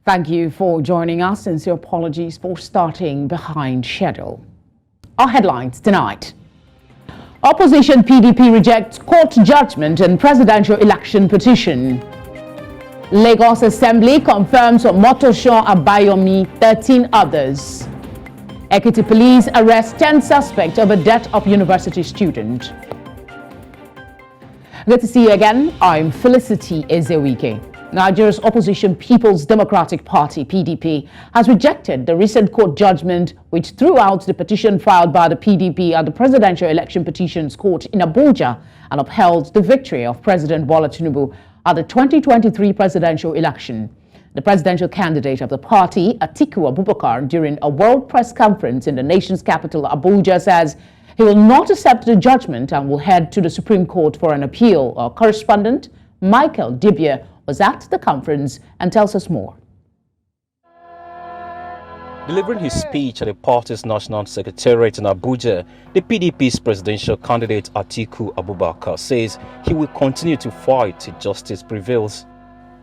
Thank you for joining us. Sincere apologies for starting behind schedule. Our headlines tonight. Opposition PDP rejects court judgment in presidential election petition. Lagos Assembly confirms Motosho Abayomi, 13 others. Ekiti police arrest 10 suspects over death of university student. Good to see you again. I'm Felicity Ezewike. Nigeria's opposition People's Democratic Party, PDP, has rejected the recent court judgment which threw out the petition filed by the PDP at the Presidential Election Petitions Court in Abuja and upheld the victory of President Bola Tinubu at the 2023 presidential election. The presidential candidate of the party, Atiku Abubakar, during a world press conference in the nation's capital, Abuja, says he will not accept the judgment and will head to the Supreme Court for an appeal. Our correspondent, Michael Dibia, was at the conference and tells us more. Delivering his speech at the party's national secretariat in Abuja, the PDP's presidential candidate Atiku Abubakar says he will continue to fight till justice prevails.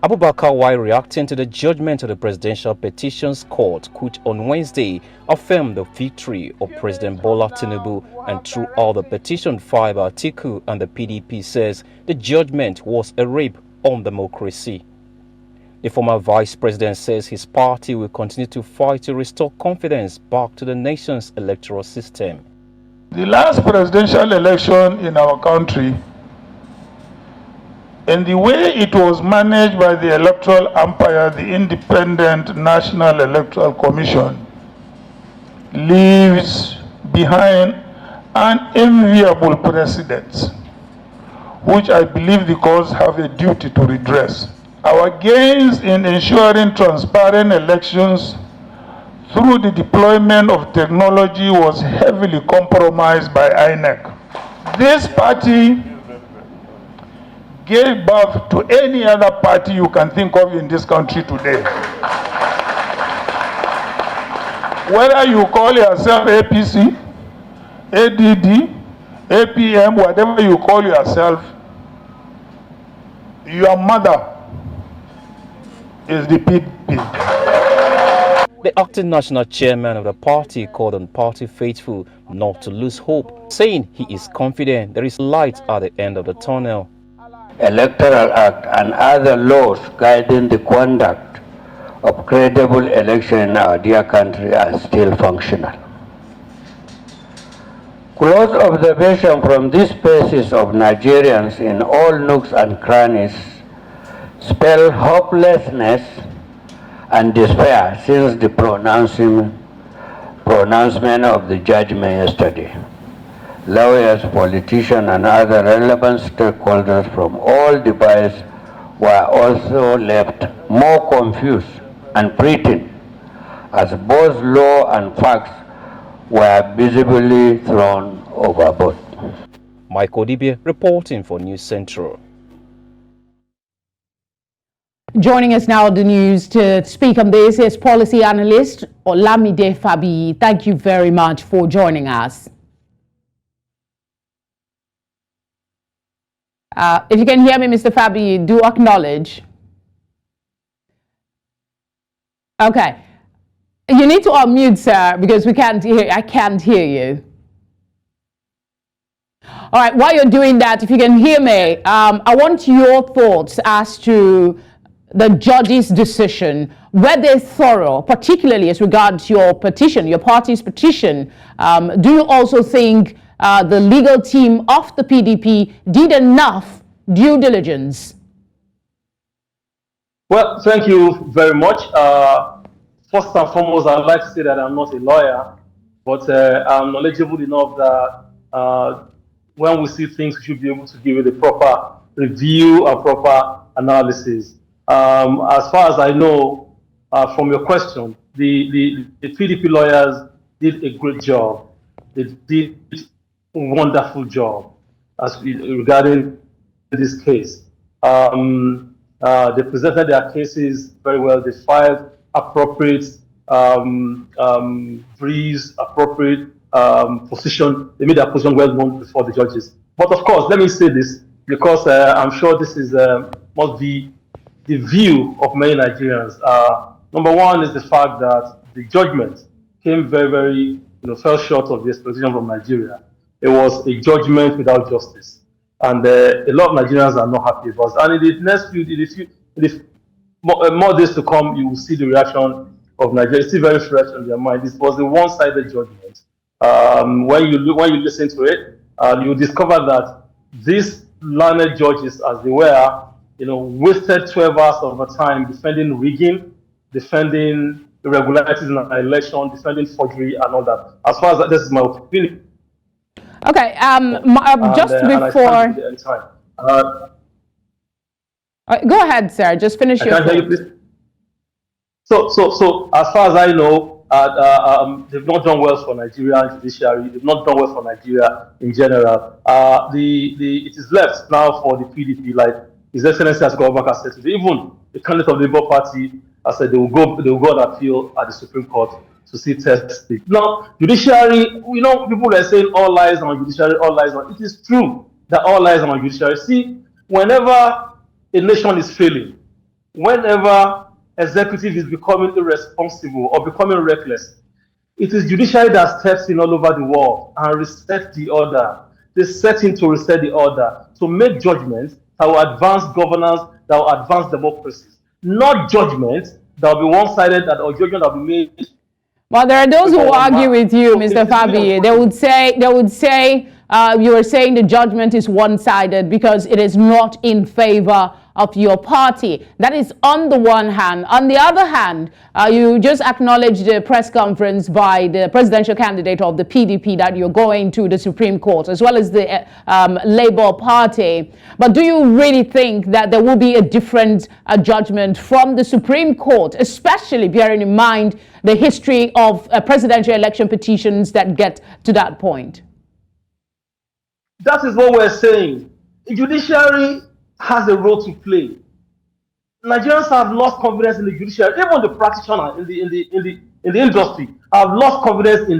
Abubakar, while reacting to the judgment of the Presidential Petitions Court, which on Wednesday affirmed the victory of President Bola Tinubu, and through all the petition filed by Atiku and the PDP, says the judgment was a rape on democracy. The former vice president says his party will continue to fight to restore confidence back to the nation's electoral system. The last presidential election in our country, and the way it was managed by the electoral umpire, the Independent National Electoral Commission, leaves behind an enviable precedent, which I believe the courts have a duty to redress. Our gains in ensuring transparent elections through the deployment of technology was heavily compromised by INEC. This party gave birth to any other party you can think of in this country today. Whether you call yourself APC, ADD, APM, whatever you call yourself, your mother is the PDP. The acting national chairman of the party called on party faithful not to lose hope, saying he is confident there is light at the end of the tunnel. Electoral Act and other laws guiding the conduct of credible election in our dear country are still functional. Close observation from these spaces of Nigerians in all nooks and crannies spell hopelessness and despair since the pronouncement of the judgment yesterday. Lawyers, politicians, and other relevant stakeholders from all divides were also left more confused and frightened, as both law and facts were visibly thrown overboard. Michael Dibia reporting for News Central. Joining us now on the news to speak on this is policy analyst Olamide Fabi. Thank you very much for joining us. If you can hear me, Mr. Fabi, do acknowledge. Okay. You need to unmute, sir, because I can't hear you. All right, while you're doing that, if you can hear me, I want your thoughts as to the judge's decision. Were they thorough, particularly as regards your petition, your party's petition? Do you also think the legal team of the PDP did enough due diligence? Well, thank you very much. First and foremost, I'd like to say that I'm not a lawyer, but I'm knowledgeable enough that when we see things, we should be able to give it a proper review and proper analysis. As far as I know, from your question, the PDP lawyers did a great job. They did a wonderful job regarding this case. They presented their cases very well. They filed appropriate briefs, appropriate position. They made their position well known before the judges. But of course, let me say this, because I'm sure this is must be the view of many Nigerians. Number one is the fact that the judgment came very, very, fell short of the expectation from Nigeria. It was a judgment without justice, and a lot of Nigerians are not happy about it. And in the next more days to come, you will see the reaction of Nigeria. It's still very fresh on their mind. This was a one-sided judgment. When you listen to it, you discover that these learned judges, as they were, wasted 12 hours of their time defending rigging, defending irregularities in an election, defending forgery, and all that. As far as this is my opinion. Okay. Just before. Go ahead, sir. Just finish your. Can you please? So as far as I know, they've not done well for Nigeria judiciary. They've not done well for Nigeria in general. It is left now for the PDP, like His Excellency Atiku Abubakar said today. Even the candidate of the Labour Party has said they will go on appeal at the Supreme Court to see test it. Now, judiciary, people are saying all lies on judiciary, all lies on. It is true that all lies on judiciary. See, whenever a nation is failing, whenever executive is becoming irresponsible or becoming reckless, it is judiciary that steps in all over the world and resets the order. They set in to reset the order, to make judgments that will advance governance, that will advance democracies, not judgments that will be one-sided, or judgment that will be made. Well, there are those who argue with you, Mr. Fabi. They would say you are saying the judgment is one-sided because it is not in favor of your party. That is on the one hand. On the other hand, you just acknowledged the press conference by the presidential candidate of the PDP that you're going to the Supreme Court, as well as the Labour Party. But do you really think that there will be a different judgment from the Supreme Court, especially bearing in mind the history of presidential election petitions that get to that point? That is what we're saying. The judiciary has a role to play. Nigerians have lost confidence in the judiciary. Even the practitioners in the industry have lost confidence in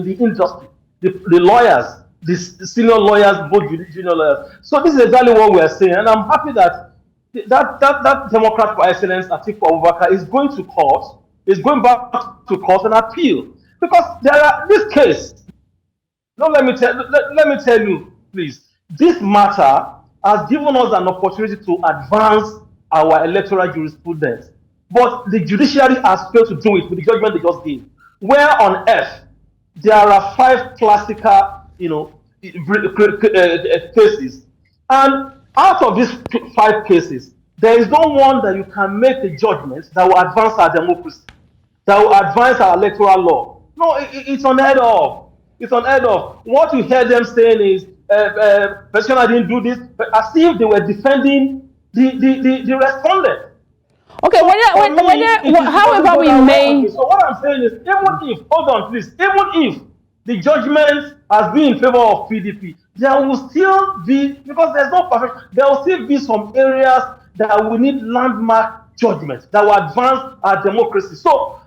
the industry. The lawyers, the senior lawyers, both junior lawyers. So this is exactly what we're saying, and I'm happy that that Democrat by excellence, Atiku Abubakar, is going to court, is going back to court and appeal, because there are this case. No, let me tell you, please. This matter has given us an opportunity to advance our electoral jurisprudence, but the judiciary has failed to do it with the judgment they just gave. Where on earth there are 5 classical, cases, and out of these 5 cases, there is no one that you can make a judgment that will advance our democracy, that will advance our electoral law. No, it's unheard of. It's unheard of. What you hear them saying is, petitioner didn't do this, as if they were defending the respondent. Okay, however we may. So what I'm saying is, even if, hold on please, even if the judgment has been in favor of PDP, there will still be, because there's no perfect, there will still be some areas that we need landmark judgments that will advance our democracy. So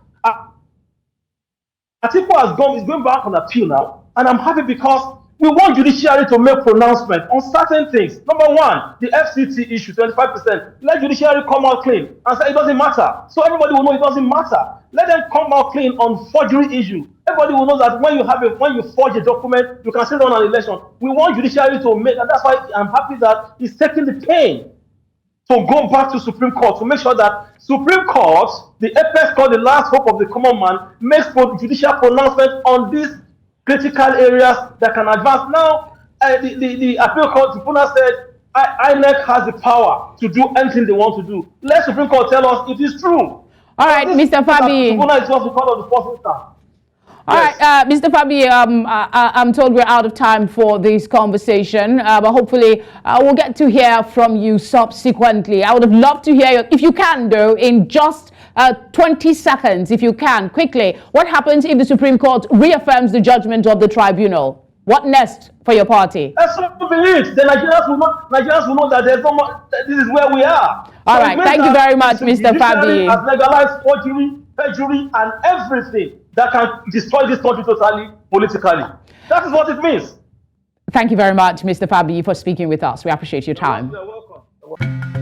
Atiku is going back on appeal now, and I'm happy because we want judiciary to make pronouncement on certain things. Number one, the FCT issue, 25%. Let judiciary come out clean and say it doesn't matter. So everybody will know it doesn't matter. Let them come out clean on forgery issue. Everybody will know that when you forge a document, you can sit on an election. We want judiciary to make, and that's why I'm happy that he's taking the pain to go back to Supreme Court to make sure that Supreme Court, the apex court, the last hope of the common man, makes judicial pronouncement on these critical areas that can advance. Now, the appeal court, the Tribunal said, INEC has the power to do anything they want to do. Let Supreme Court tell us it is true. All right, Mr. Fabi. Tribunal is just the court of the first instance. All right, Mr. Fabi, I'm told we're out of time for this conversation, but hopefully we'll get to hear from you subsequently. I would have loved to hear if you can, though, in just 20 seconds, if you can, quickly. What happens if the Supreme Court reaffirms the judgment of the tribunal? What next for your party? That's what be it. The Nigerians will know that there's no more, this is where we are. All right, thank you very much, Mr. Fabi. Has legalized forgery, perjury, and everything that can destroy this country totally politically. That is what it means. Thank you very much, Mr. Fabi, for speaking with us. We appreciate your time. You're welcome.